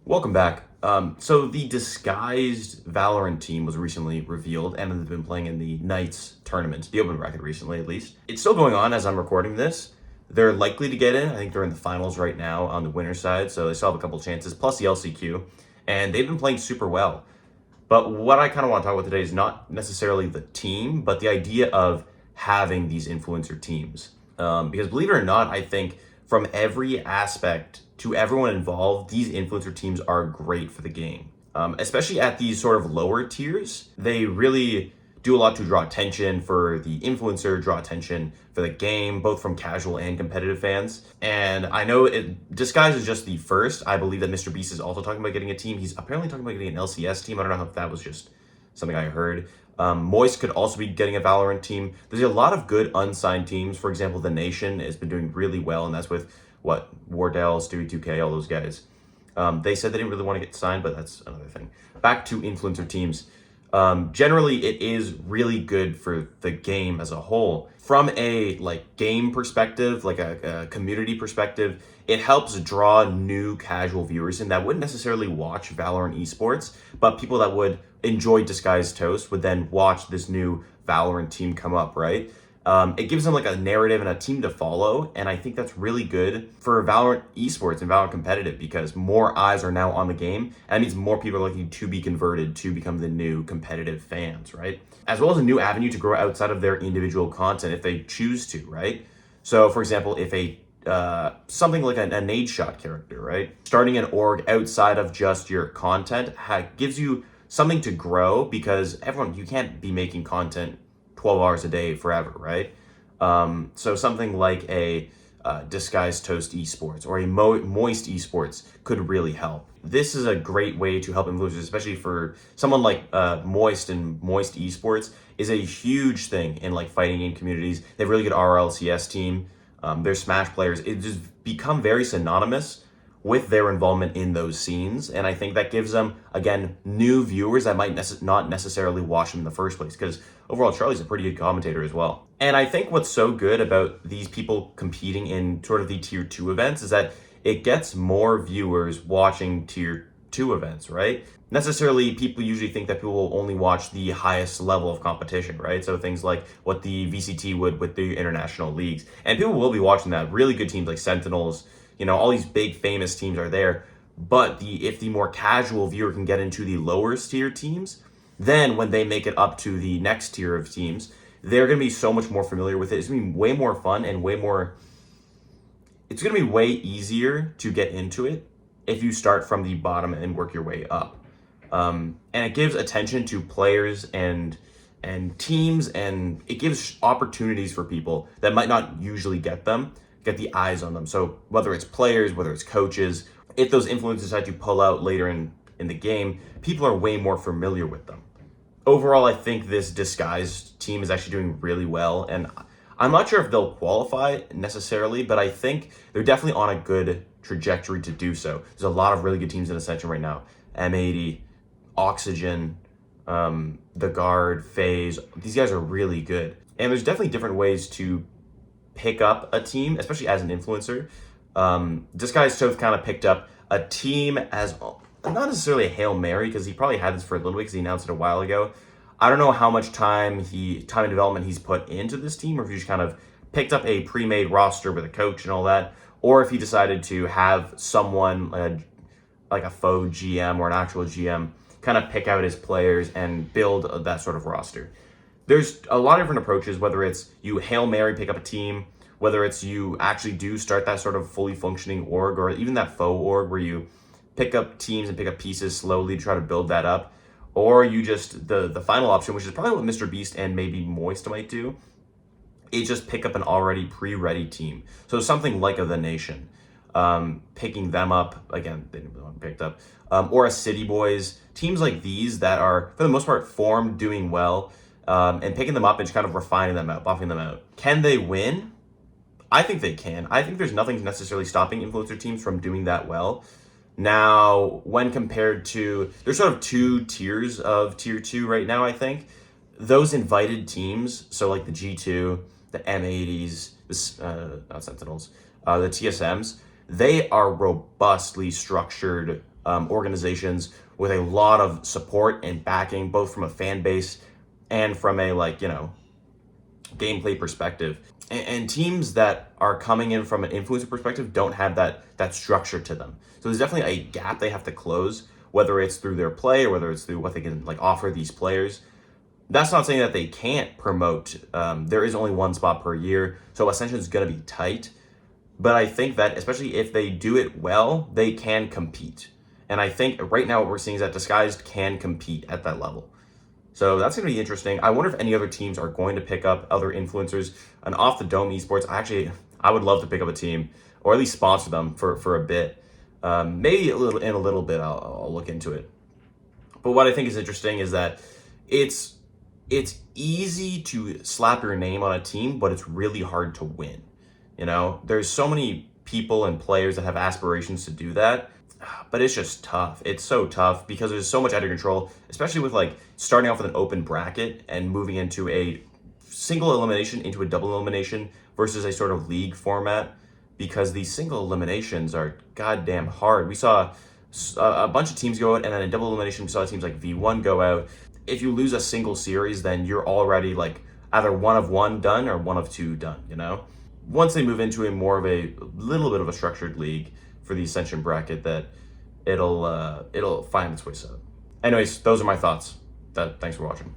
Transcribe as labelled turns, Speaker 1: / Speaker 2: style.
Speaker 1: Welcome back. So the disguised Valorant team was recently revealed and has been playing in the Knights tournament, the open bracket recently at least. It's still going on as I'm recording this. They're likely to get in. I think they're in the finals right now on the winner's side, so they still have a couple chances, plus the LCQ. And they've been playing super well. But what I kind of want to talk about today is not necessarily the team, but the idea of having these influencer teams. Because believe it or not, I think from every aspect to everyone involved, these influencer teams are great for the game. Especially at these sort of lower tiers, they really do a lot to draw attention for the influencer, draw attention for the game, both from casual and competitive fans. And I know Disguise is just the first. I believe that Mr. Beast is also talking about getting a team. He's apparently talking about getting an LCS team. I don't know if that was just something I heard. Moist could also be getting a Valorant team. There's a lot of good unsigned teams. For example, The Nation has been doing really well, and that's with Wardell, Stewie 2K, all those guys. They said they didn't really want to get signed, but that's another thing. Back to influencer teams. Generally, it is really good for the game as a whole. From a game perspective, like a community perspective, it helps draw new casual viewers in that wouldn't necessarily watch Valorant esports, but people that would enjoy DisguisedToast would then watch this new Valorant team come up, right? It gives them a narrative and a team to follow, and I think that's really good for Valorant esports and Valorant competitive because more eyes are now on the game, and that means more people are likely to be converted to become the new competitive fans, right? As well as a new avenue to grow outside of their individual content if they choose to, right? So, for example, if something like a nade shot character, right? Starting an org outside of just your content gives you something to grow because you can't be making content 12 hours a day forever, right? So something like a DisguisedToast esports or a Moist esports could really help. This is a great way to help influencers, especially for someone like Moist and Moist esports is a huge thing in fighting game communities. They have a really good RLCS team. They're Smash players. It just become very synonymous with their involvement in those scenes. And I think that gives them, again, new viewers that might not necessarily watch them in the first place. Because overall, Charlie's a pretty good commentator as well. And I think what's so good about these people competing in sort of the tier 2 events is that it gets more viewers watching tier 2 events, right? Necessarily, people usually think that people will only watch the highest level of competition, right? So things like what the VCT would with the international leagues. And people will be watching that. Really good teams like Sentinels, all these big famous teams are there. But if the more casual viewer can get into the lower tier teams, then when they make it up to the next tier of teams, they're going to be so much more familiar with it. It's going to be way more fun and it's going to be way easier to get into it if you start from the bottom and work your way up. And it gives attention to players and teams, and it gives opportunities for people that might not usually get the eyes on them. So whether it's players, whether it's coaches, if those influencers decide to pull out later in the game, people are way more familiar with them. Overall, I think this disguised team is actually doing really well, and I'm not sure if they'll qualify necessarily, but I think they're definitely on a good trajectory to do so. There's a lot of really good teams in Ascension right now. M80, Oxygen, The Guard, FaZe. These guys are really good. And there's definitely different ways to pick up a team, especially as an influencer. DisguisedToast kind of picked up a team as not necessarily a Hail Mary, because he probably had this for a little bit because he announced it a while ago. I don't know how much time and development he's put into this team, or if he just kind of picked up a pre-made roster with a coach and all that, or if he decided to have someone like a faux GM or an actual GM kind of pick out his players and build that sort of roster. There's a lot of different approaches, whether it's you Hail Mary pick up a team, whether it's you actually do start that sort of fully functioning org, or even that faux org where you pick up teams and pick up pieces slowly to try to build that up, or you just, the final option, which is probably what Mr. Beast and maybe Moist might do, is just pick up an already pre-ready team. So something like The Nation, picking them up, again, they didn't really want picked up, or a City Boys, teams like these that are, for the most part, formed, doing well, and picking them up and just kind of refining them out, buffing them out. Can they win? I think they can. I think there's nothing necessarily stopping influencer teams from doing that well. Now, when compared to, there's sort of two tiers of tier 2 right now, I think. Those invited teams, so like the G2, the M80s, not Sentinels, the TSMs, they are robustly structured organizations with a lot of support and backing, both from a fan base and from a gameplay perspective. And teams that are coming in from an influencer perspective don't have that structure to them. So there's definitely a gap they have to close, whether it's through their play or whether it's through what they can offer these players. That's not saying that they can't promote. There is only one spot per year, so Ascension is going to be tight. But I think that, especially if they do it well, they can compete. And I think right now what we're seeing is that Disguised can compete at that level. So that's going to be interesting. I wonder if any other teams are going to pick up other influencers. And off the Dome Esports, I would love to pick up a team, or at least sponsor them for a bit. Maybe in a little bit, I'll look into it. But what I think is interesting is that it's easy to slap your name on a team, but it's really hard to win. There's so many people and players that have aspirations to do that, but it's just tough. It's so tough because there's so much out of control, especially with starting off with an open bracket and moving into a single elimination into a double elimination versus a sort of league format, because these single eliminations are goddamn hard. We saw a bunch of teams go out, and then in double elimination, we saw teams like V1 go out. If you lose a single series, then you're already either 1 of 1 done or 1 of 2 done, Once they move into a more of a little bit of a structured league for the Ascension bracket, that it'll find its way set. Anyways, those are my thoughts. Thanks for watching.